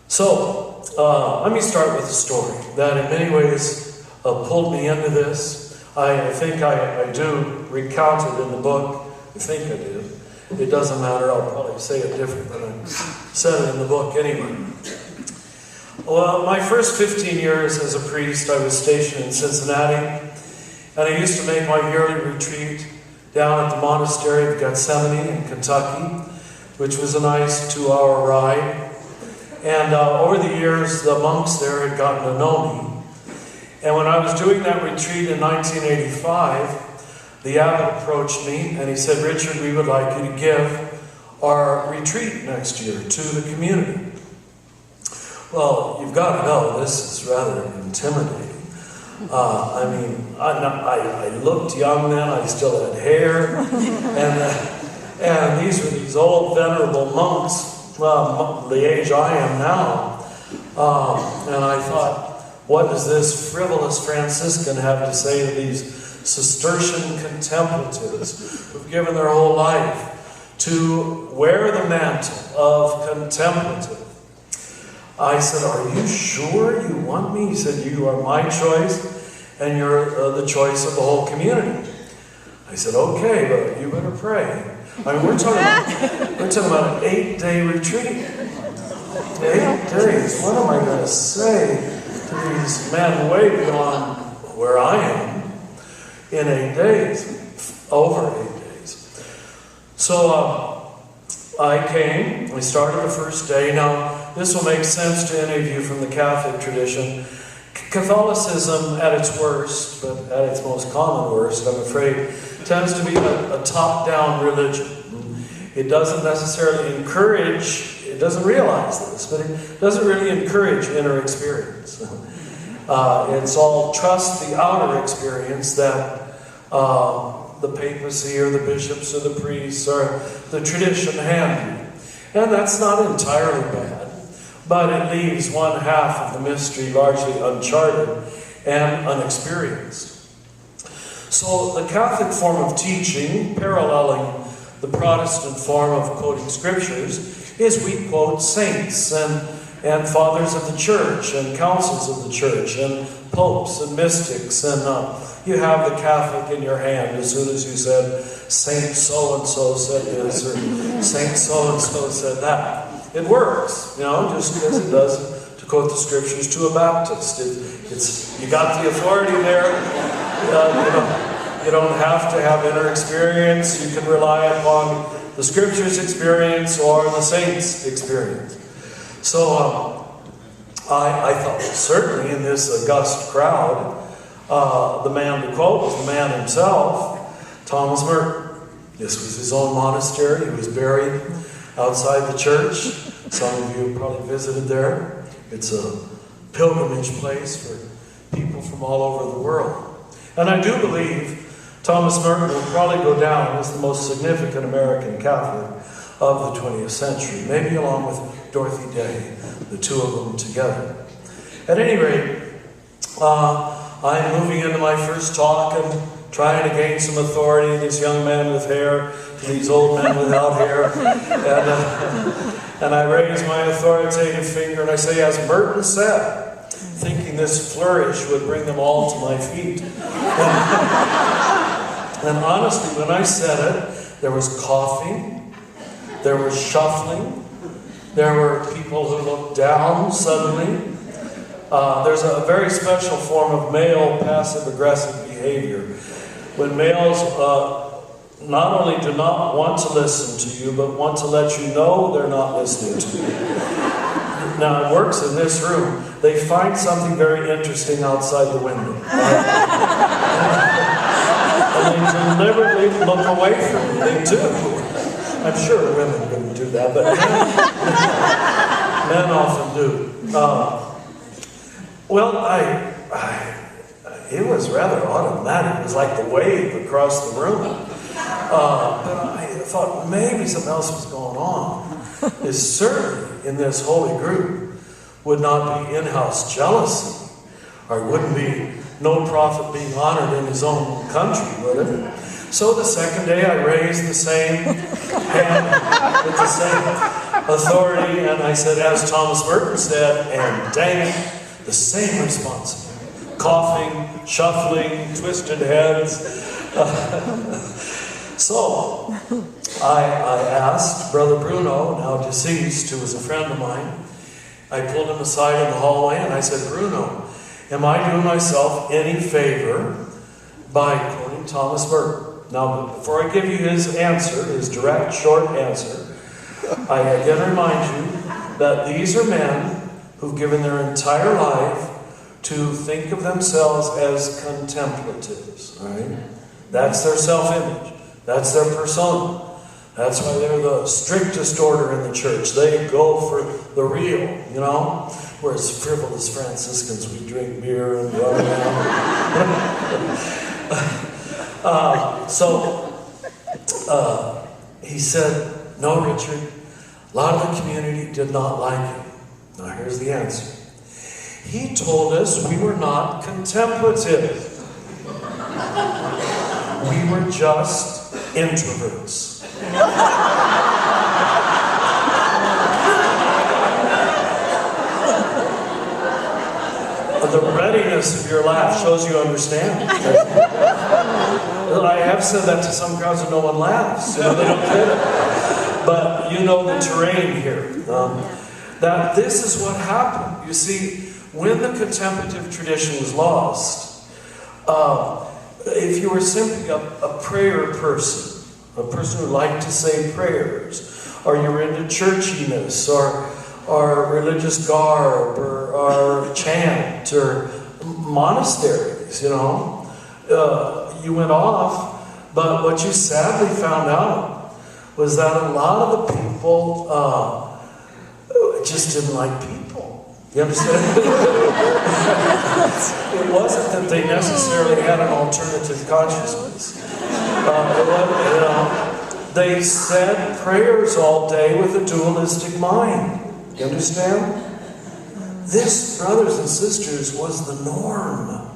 So, let me start with a story that in many ways pulled me into this. I think I do recount it in the book. I think I did. It doesn't matter. I'll probably say it different than I said it in the book anyway. Well, my first 15 years as a priest, I was stationed in Cincinnati, and I used to make my yearly retreat down at the monastery of Gethsemane in Kentucky, which was a nice 2-hour ride. And over the years, the monks there had gotten to know me. And when I was doing that retreat in 1985, the abbot approached me and he said, "Richard, we would like you to give our retreat next year to the community." Well, you've got to know, this is rather intimidating. I looked young then, I still had hair, and these were these old venerable monks, the age I am now. And I thought, what does this frivolous Franciscan have to say to these Cistercian contemplatives who've given their whole life to wear the mantle of contemplative? I said, "Are you sure you want me?" He said, "You are my choice, and you're the choice of the whole community." I said, "Okay, but you better pray." I mean, we're talking about an 8-day retreat. 8 days. What am I going to say to these men way beyond where I am in 8 days? Over 8 days. So I came. We started the first day. Now, this will make sense to any of you from the Catholic tradition. Catholicism at its worst, but at its most common worst, I'm afraid, tends to be a top-down religion. It doesn't necessarily encourage, it doesn't realize this, but it doesn't really encourage inner experience. It's all trust the outer experience that the papacy or the bishops or the priests or the tradition hand you. And that's not entirely bad, but it leaves one half of the mystery largely uncharted and unexperienced. So the Catholic form of teaching, paralleling the Protestant form of quoting scriptures, is we quote saints and fathers of the church and councils of the church and popes and mystics, and you have the Catholic in your hand as soon as you said Saint so-and-so said this or Saint so-and-so said that. It works, just as it does to quote the scriptures to a Baptist. You got the authority there. You don't have to have inner experience. You can rely upon the scriptures experience or the saints experience. So I thought, well, certainly in this august crowd, the man to quote was the man himself, Thomas Merton. This was his own monastery. He was buried outside the church. Some of you probably visited there. It's a pilgrimage place for people from all over the world. And I do believe Thomas Merton will probably go down as the most significant American Catholic of the 20th century, maybe along with Dorothy Day, the two of them together. At any rate, I'm moving into my first talk and trying to gain some authority, this young man with hair to these old men without hair. And I raise my authoritative finger and I say, "As Merton said," thinking this flourish would bring them all to my feet. And honestly, when I said it, there was coughing, there was shuffling, there were people who looked down suddenly. There's a very special form of male passive-aggressive behavior. When males not only do not want to listen to you, but want to let you know they're not listening to you. Now, it works in this room. They find something very interesting outside the window. And they deliberately look away from you. They do. I'm sure women wouldn't do that, but men often do. It was rather automatic. It was like the wave across the room. But I thought maybe something else was going on. Is certainly in this holy group would not be in-house jealousy, or wouldn't be no prophet being honored in his own country, would it? So the second day I raised the same hand with the same authority, and I said, as Thomas Merton said, and dang it, the same response. Coughing, shuffling, twisted heads. So, I asked Brother Bruno, now deceased, who was a friend of mine, I pulled him aside in the hallway and I said, Bruno, am I doing myself any favor by quoting Thomas Merton? Now, before I give you his answer, his direct, short answer, I again remind you that these are men who've given their entire life to think of themselves as contemplatives, right? That's their self-image. That's their persona. That's why they're the strictest order in the church. They go for the real, you know? Whereas frivolous Franciscans, we drink beer and run around. He said, no, Richard, a lot of the community did not like him. Now here's the answer. He told us we were not contemplative. We were just introverts. The readiness of your laugh shows you understand. I have said that to some crowds and no one laughs. You know, they don't get it. But you know the terrain here. That this is what happened. You see, when the contemplative tradition was lost, if you were simply a prayer person, a person who liked to say prayers, or you were into churchiness, or religious garb, or chant, or monasteries, you know, you went off. But what you sadly found out was that a lot of the people just didn't like people. You understand? It wasn't that they necessarily had an alternative consciousness. They said prayers all day with a dualistic mind. You understand? This, brothers and sisters, was the norm.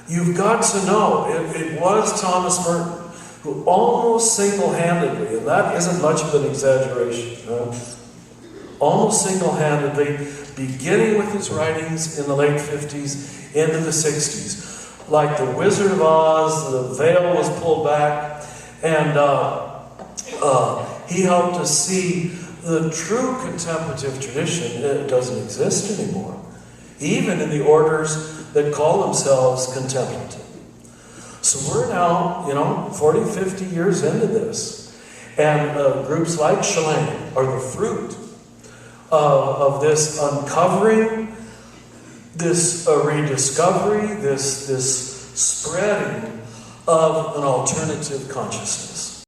You've got to know, it was Thomas Merton who almost single-handedly, and that isn't much of an exaggeration, almost single-handedly, beginning with his writings in the late 50s into the 60s. Like the Wizard of Oz, the veil was pulled back, and he helped us see the true contemplative tradition. It doesn't exist anymore, even in the orders that call themselves contemplative. So we're now, 40, 50 years into this, and groups like Shalem are the fruit of this uncovering, this rediscovery, this spreading of an alternative consciousness.